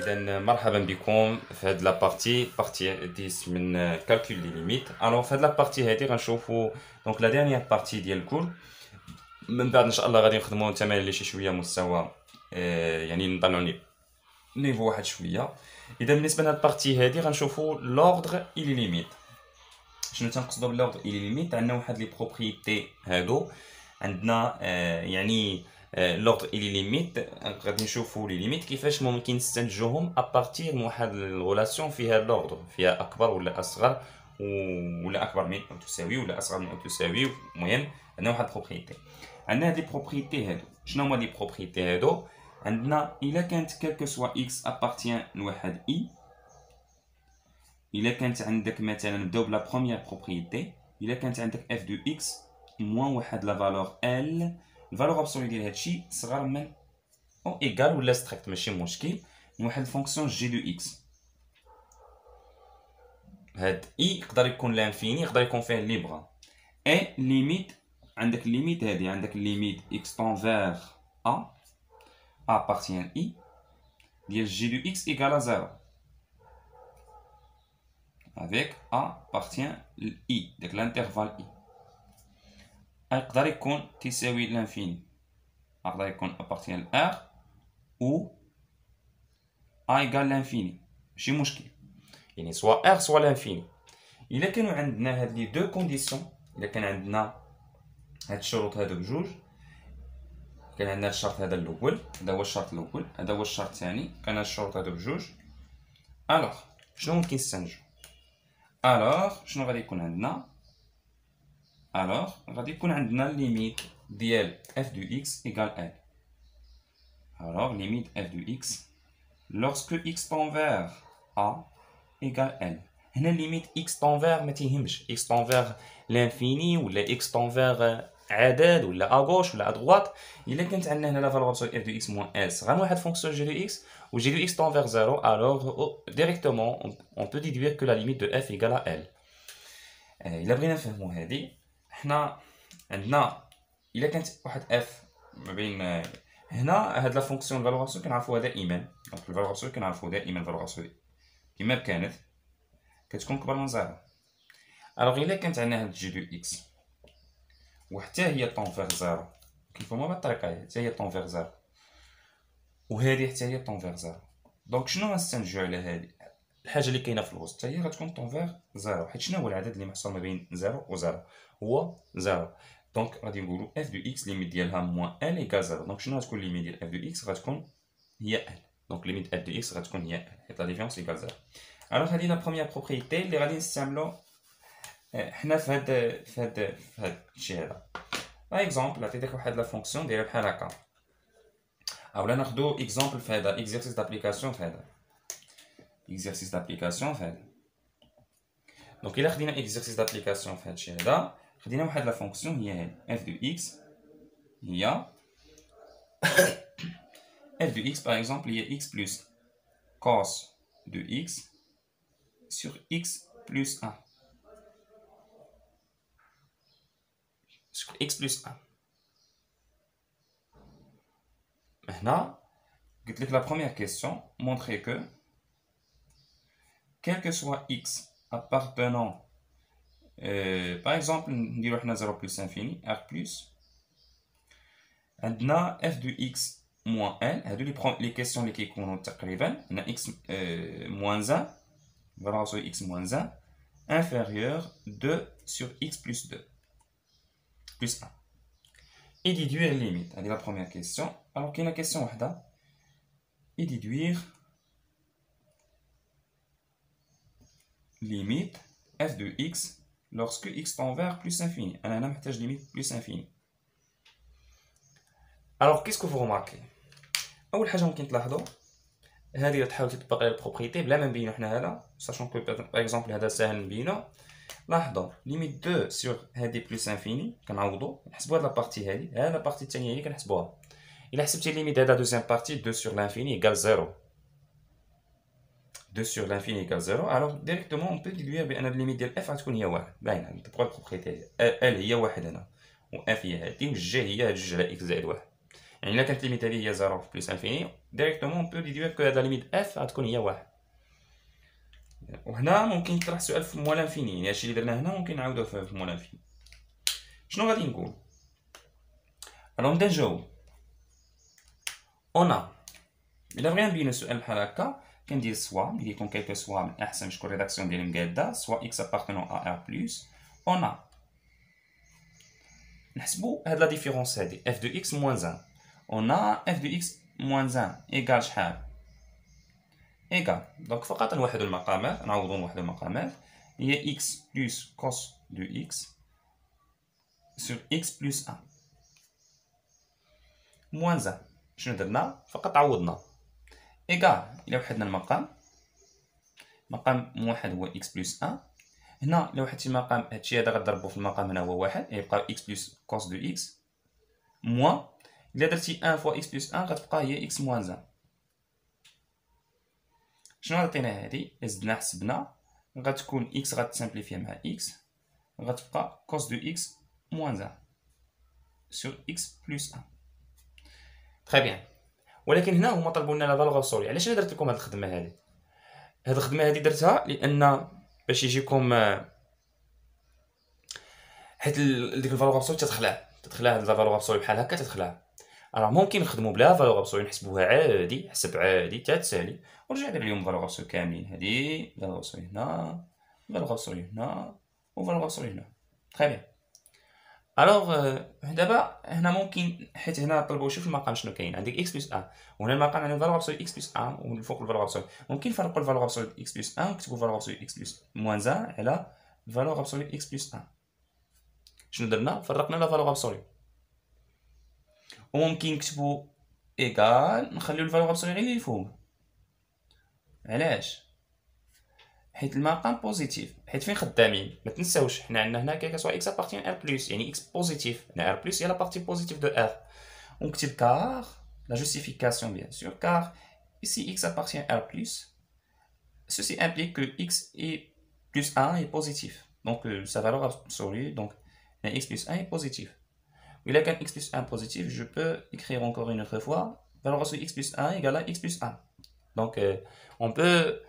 إذا مرحبا بكم في هاد بارتي 10 من كالكول لي ليميت. الوغ في هاد لابارتي هادي غنشوفو دونك لا ديرنيير بارتي ديال الكول. من بعد ان شاء الله غادي نخدمو تمارين اللي شي شويه مستوى يعني نطلعو نيفو واحد شويه. اذا بالنسبه لهاد البارتي هادي غنشوفو لوردر إلي ليميت. شنو تنقصدو باللوردر إلي ليميت؟ عندنا واحد لي بروبريتي هادو عندنا يعني لوردر إلي ليميت. غادي نشوفو لي ليميت كيفاش ممكن نستنتجوهم ابارتير من واحد الغولاسيون فيها لوردر، فيها اكبر ولا اصغر ولا اكبر من او تساوي ولا اصغر من او تساوي. المهم عندنا واحد بروبريتي. عندنا هاد لي بروبريتي هادو. شنو هما لي بروبريتي هادو؟ عندنا الا كانت كالكو سوا اكس ابارتيان لواحد اي، الا كانت عندك مثلا نبداو بلا بروميير بروبريتي، الا كانت عندك اف دو اكس موان واحد لا فالور ال، الفالور ابسولي ديال هادشي صغر من او ايكال ولا ستريكت ماشي مشكل من واحد الفونكسيون جي دو اكس. هاد اي يقدر يكون لانفيني، يقدر يكون فيه لي بغا. اي ليميت، عندك الليميت هادي، عندك الليميت اكس طون فيغ ا ابارتيان اي ديال جي دو اكس ايكال زيرو avec a appartient i داك الانترفال i. يقدر يكون تساوي لانفيني، يقدر يكون appartient ل r ou a égale لانفيني ماشي مشكل، يعني سوا r سوا لانفيني. الا كانوا عندنا هاد لي دو كونديسيون، الا كان عندنا هاد الشروط هادو بجوج، كان عندنا الشرط هذا الاول، هذا هو الشرط الاول، هذا هو الشرط الثاني، كان هاد الشروط هادو بجوج، الوغ شنو ممكن نستنتجو؟ الوغ شنو غادي يكون عندنا؟ الوغ غادي يكون عندنا ليميت ديال اف دو اكس ايكال ال. الوغ ليميت اف دو اكس لورسكو اكس طون فيغ ا ايكال ال. هنا ليميت اكس طون فيغ ما تيهمش اكس طون فيغ لانفيني ولا اكس طون فيغ عدد ولا اغوش ولا ادغوات. الا كانت عندنا هنا لا فالور ابسولي اف دو اكس موان اس غير واحد فونكسيون جي دو اكس و جي دو اكس طون فيغ زيرو، الوغ ديريكتومون اون بو ديدوير كو لا ليميت دو اف ايكال ا ال. الا بغينا نفهمو هادي، حنا عندنا الا كانت واحد اف ما بين هنا هاد لا فونكسيون فالور ابسولي كنعرفوها دائما، دونك الفالور ابسولي كنعرفو دائما الفالور ابسولي كيما كانت كتكون كبر من زيرو. الوغ الا كانت عندنا هاد جي دو اكس وحتى هي طون فيغ زيرو، كنفهموها بهاد الطريقه هادي، حتى هي طون فيغ زيرو وهادي حتى هي طون فيغ زيرو، دونك شنو غنستنتجو على هادي؟ الحاجه اللي كاينه في الوسط حتى هي غتكون طون فيغ زيرو، حيت شنو هو العدد اللي محصور ما بين زيرو و زيرو؟ هو زيرو. دونك غادي نقولو اف دو اكس ليميت ديالها موان ال ايكال زيرو. دونك شنو غتكون ليميت ديال اف دو اكس؟ غتكون هي ال. دونك ليميت اف دو اكس غتكون هي ال، حيت لا ديفيرونس ايكال زيرو. الوغ هادي لا بروميير بروبريتي اللي غادي نستعملو حنا في هاد الشيء هذا. باغ اكزومبل عطيتك واحد لا فونكسيون دايره بحال هكا، اولا ناخدو اكزومبل في هذا اكزرسيس دابليكاسيون في هذا اكزرسيس دابليكاسيون في هذا. دونك الا خدينا اكزرسيس دابليكاسيون في هاد الشيء هذا، خدينا واحد لا فونكسيون هي هادي اف دو اكس هي اف دو اكس باغ اكزومبل هي اكس بلس كوس دو اكس sur x plus 1 sur x plus 1. هنا قلت لك لا بروميير كيسيون montrer que quel que soit x appartenant par exemple نديرو حنا 0 plus infini r plus عندنا f de x moins l. هادو لي كيسيون اللي كيكونوا تقريبا هنا x moins 1 valeur sur x moins 1 inférieur 2 sur x plus 2 plus 1 et déduire limite. C'est la première question. Alors qu'il y a une question et déduire limite f de x lorsque x tend vers plus infini. On a une limite plus infini. Alors qu'est-ce que vous remarquez? أول حاجة ممكن تلاحظوا هذه تحاول تطبق على البروبريتي بلا ما نبينو حنا هذا، ساشون كو باغ اكزومبل هذا ساهل نبينو. لاحظوا ليميت 2 سور هادي بلس انفيني كنعوضو نحسبو هاد لابارتي هادي، هاد لابارتي الثانيه هي كنحسبوها. الا حسبتي ليميت هذا دوزيام بارتي 2 سور لانفيني ايكال 0، 2 سور لانفيني ايكال 0، الوغ ديريكتومون اون بو ديدوير بان الليميت ديال اف غتكون هي واحد، باينه نطبقو البروبريتي ال هي واحد هنا و اف هي هادي و جي هي هاد جوج على اكس زائد واحد. يعني الا كانت ليميت هذه هي 0 بلس انفيني ديريكتومون بو ديدوير كو هاد ليميت اف غتكون هي 1. وهنا ممكن يطرح سؤال في موال انفيني، يعني هادشي اللي درنا هنا ممكن نعاودوه في موال انفيني. شنو غادي نقول؟ الوغ نبدا نجاوب. انا الا بغينا نبينو سؤال بحال هكا كندير سوا ملي يكون كيلكو سوا من احسن باش تكون ريداكسيون ديالي مقاده سوا اكس ابارتونون ا ار بلس انا نحسبو هاد لا ديفيرونس هادي اف دو اكس موان 1 انا اف دو اكس موان 1 ايكال شحال؟ ايكال دونك فقط نوحدو المقامات، نعوضو نوحدو المقامات هي اكس بلس كوس دو اكس سور اكس بلس 1 موان 1. شنو درنا؟ فقط عوضنا ايكال الى وحدنا المقام، مقام موحد هو اكس بلس 1. هنا الا وحدتي المقام هادشي هذا غضربو في المقام هنا هو واحد يبقى اكس بلس كوس دو اكس موان الا درتي 1 فوا اكس بلس 1 غتبقى هي اكس موان 1. شنو عطينا هادي؟ زدنا حسبنا غتكون اكس غتسامبليفيا مع اكس غتبقى كوس دو اكس موان 1 سور اكس بلس 1. تري بيان. ولكن هنا هما طلبوا لنا لا فالور ابسولي. علاش انا درت لكم هاد الخدمه هادي؟ هاد الخدمه هادي درتها لان باش يجيكم حيت ديك الفالور ابسولي تتخلع هاد لا فالور ابسولي بحال هكا تتخلع. راه ممكن نخدمو بلا فالور ابسولي نحسبوها عادي حسب عادي تتسالي ونرجع ندير لهم فالور ابسولي كاملين. هادي فالور ابسولي هنا فالور ابسولي هنا وفالور ابسولي هنا. تري بيان. الوغ دابا هنا ممكن حيت هنا طلبوا شوف المقام شنو كاين عندك اكس بلس 1 وهنا المقام عندنا فالور ابسولي اكس بلس 1 ومن الفوق الفالور ابسولي ممكن نفرقوا الفالور ابسولي اكس بلس 1 ونكتبوا فالور ابسولي اكس بلس موان 1 على فالور ابسولي اكس بلس 1. شنو درنا؟ فرقنا لا فالور ابسولي. وممكن نكتبوا ايكال نخليو الفالور ابسولي غير اللي فوق. علاش؟ حيت المقام بوزيتيف حيت فين خدامين ما تنساوش حنا عندنا هنا كيك سوا اكس ابارتيان ار بلس يعني اكس بوزيتيف هنا ار بلس هي لا بارتي بوزيتيف دو ار. ونكتب كار لا جوستيفيكاسيون بيان سور كار ici x appartient à R+, ceci implique que x est plus 1 est positif. Donc sa valeur absolue, donc x plus 1 est positif. Il a qu'un x plus 1 positif, je peux écrire encore une autre fois, valeur absolue x plus 1 égale à x plus 1. Donc on peut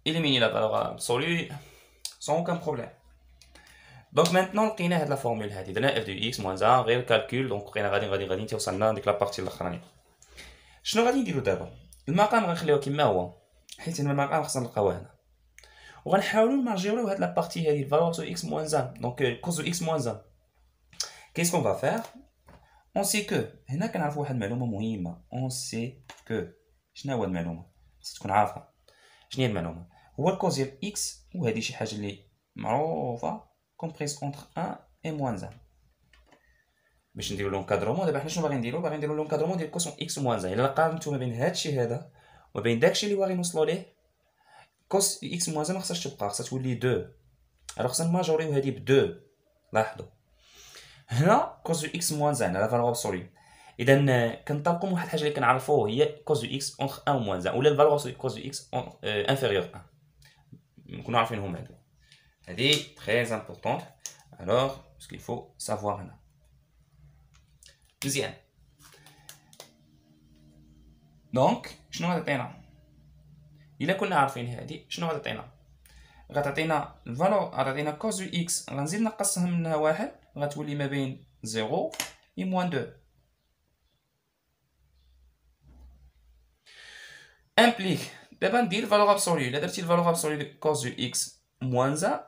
éliminer la valeur absolue sans aucun problème. Donc maintenant لقينا هاد لا فورمول هادي درنا f de x moins 1 غير كالكول دونك بقينا غادي توصلنا لديك لا بارتي الاخرانيه. شنو غادي نديرو دابا؟ المقام غنخليوه كما هو حيت هنا المقام خصنا نلقاوه هنا وغنحاولوا نمارجيو هاد لا بارتي هادي الفالور سو x moins 1 دونك كوز x moins 1. كيس كون فا فير اون سي كو هنا كنعرفوا واحد المعلومه مهمه اون سي كو. شنو هو المعلومه؟ خصك تكون عارفها شنو هي المعلومه. هو الكوز ديال x وهذه شي حاجه اللي معروفه comprise entre 1 et moins 1. باش نديرو لونكادرومون دابا حنا شنو باغي نديرو لونكادرومون ديال كوسون اكس موان 1. الا قارنتو ما بين هادشي هذا وبين داكشي اللي باغي نوصلو ليه كوس اكس موان 1 ما خصهاش تبقى خصها تولي 2. راه خصنا نماجوريو هادي ب 2. لاحظوا هنا كوس اكس موان 1 على فالور ابسولي. اذا كنطلقوا واحد الحاجه اللي كنعرفوه هي كوس اكس اونتر 1 و 1 ولا الفالور ابسولي كوس اكس انفيريور 1 نكونوا عارفينهم هادو. هادي تري امبورطونط alors ce qu'il faut savoir هنا. مزيان دونك شنو غتعطينا؟ الا كنا عارفين هادي شنو غتعطينا؟ غتعطينا الفالور غتعطينا كوز اكس غنزيد نقصها منها واحد غتولي ما بين 0 و موان 2 امبليك. دابا ندير الفالور ابسولي. الا درتي الفالور ابسولي كوز اكس موان 1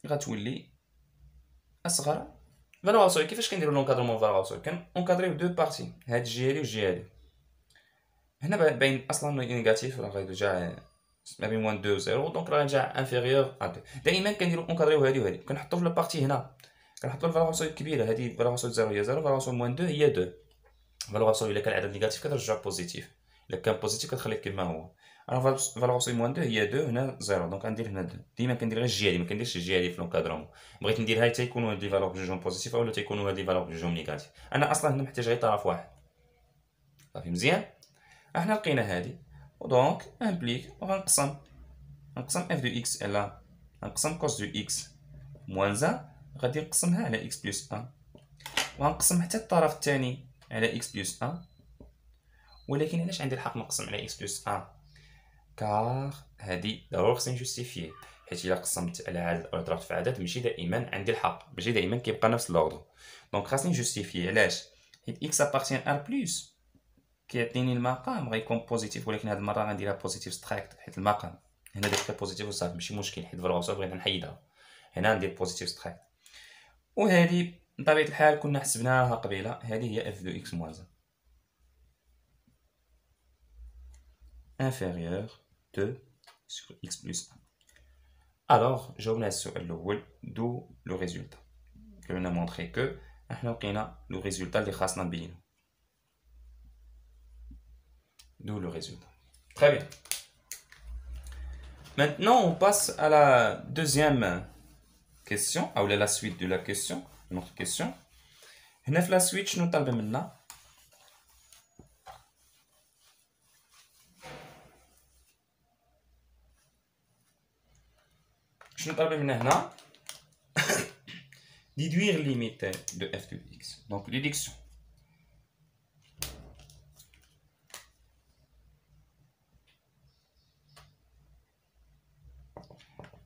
غتولي اصغر. فالور ابسولي كيفاش كنديرو لونكادرومون فالور ابسولي؟ كنكادريو دو بارتي هاد الجهه هادي والجهه هادي. هنا باين اصلا نيجاتيف راه غيرجع ما بين موان 2 و 0 دونك راه غيرجع انفيريور ا 2. دائما كنديرو اونكادريو هادي وهادي كنحطو في لابارتي هنا كنحطو الفالور ابسولي الكبيره هادي فالور ابسولي 0 هي 0 فالور ابسولي موان 2 هي 2. فالور ابسولي الا كان العدد نيجاتيف كترجع بوزيتيف الا كان بوزيتيف كتخليه كما هو. انا فالور ابسولي موان 2 هي 2 هنا 0 دونك غندير هنا 2. ديما كندير غير الجهه هادي ما كنديرش الجهه هادي في لونكادرومون. بغيت ندير هاي تيكونوا هاد لي فالور بجوجهم بوزيتيف اولا تيكونوا هاد لي فالور بجوجهم نيجاتيف. انا اصلا هنا محتاج غير طرف واحد صافي مزيان. احنا لقينا هادي ودونك امبليك وغنقسم اف دو اكس على غنقسم كوس دو اكس موان 1 غادي نقسمها على اكس بلس 1 وغنقسم حتى الطرف الثاني على x plus 1. ولكن علاش عندي الحق نقسم على x plus 1؟ كار هادي ضروري خصني نجوستيفيه، حيت الا قسمت على عدد او ضربت في عدد ماشي دائما عندي الحق، ماشي دائما كيبقى نفس لوردر. دونك خاصني نجوستيفيه. علاش؟ حيت x ابارتيان r بلس كيعطيني المقام غيكون بوزيتيف، ولكن هاد المره غنديرها بوزيتيف ستراكت حيت المقام هنا درت بوزيتيف وصافي ماشي مشكل، حيت فالغوسو بغينا نحيدها. هنا ندير بوزيتيف ستراكت. وهذه بطبيعه الحال كنا حسبناها قبيله، هذه هي f de x moins 1 inférieur de sur x plus 1. Alors جاوبنا السؤال الاول، d'où le résultat. On a montré que احنا لقينا le résultat اللي خاصنا نبينو. D'où le résultat. Très bien. Maintenant, on passe à la deuxième question, ou la suite de la question, notre question. هنا في la suite شنو طالب منا؟ شنو طالب منا هنا؟ déduire limite de f de x. Donc déduction.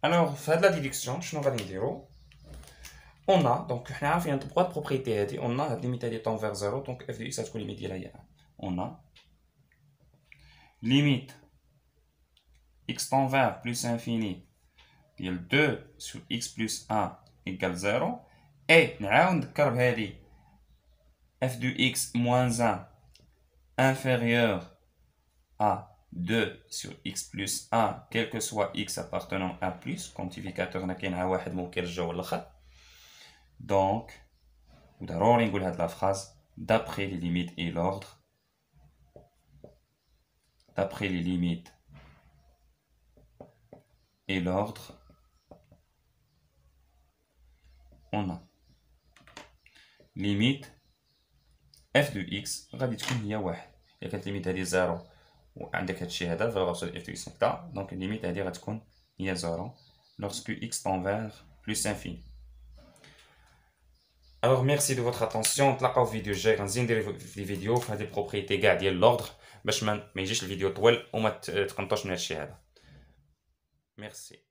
Alors, faire de la déduction, je vais vous dire. On a, donc, il y a trois propriétés. On a la limite qui tend vers 0, donc f de x est limite là. On a limite x tend vers plus infini, il y a 2 sur x plus 1 égale 0. Et, on a f de x moins 1 inférieur à 2 sur x plus 1, quel que soit x appartenant à plus, quantificateur n'a qu'un واحد ممكن يرجعو للآخر. Donc, وضروري نقول هاد la phrase d'après les limites et l'ordre. D'après les limites et l'ordre, on a limite f de x غادي تكون هي واحد. إلا كانت ليميت هادي 0 وعندك هادشي هذا فالغوصل f de x هكذا، دونك الليميت هادي غتكون هي 0 lorsque x tend vers plus infini. Alors merci de votre attention. نتلاقاو في فيديو جاي، غنزيد ندير في فيديو في هاد البروبريتي كاع ديال لوردر باش ما يجيش الفيديو طويل وما تقنطوش من هادشي هذا. ميرسي.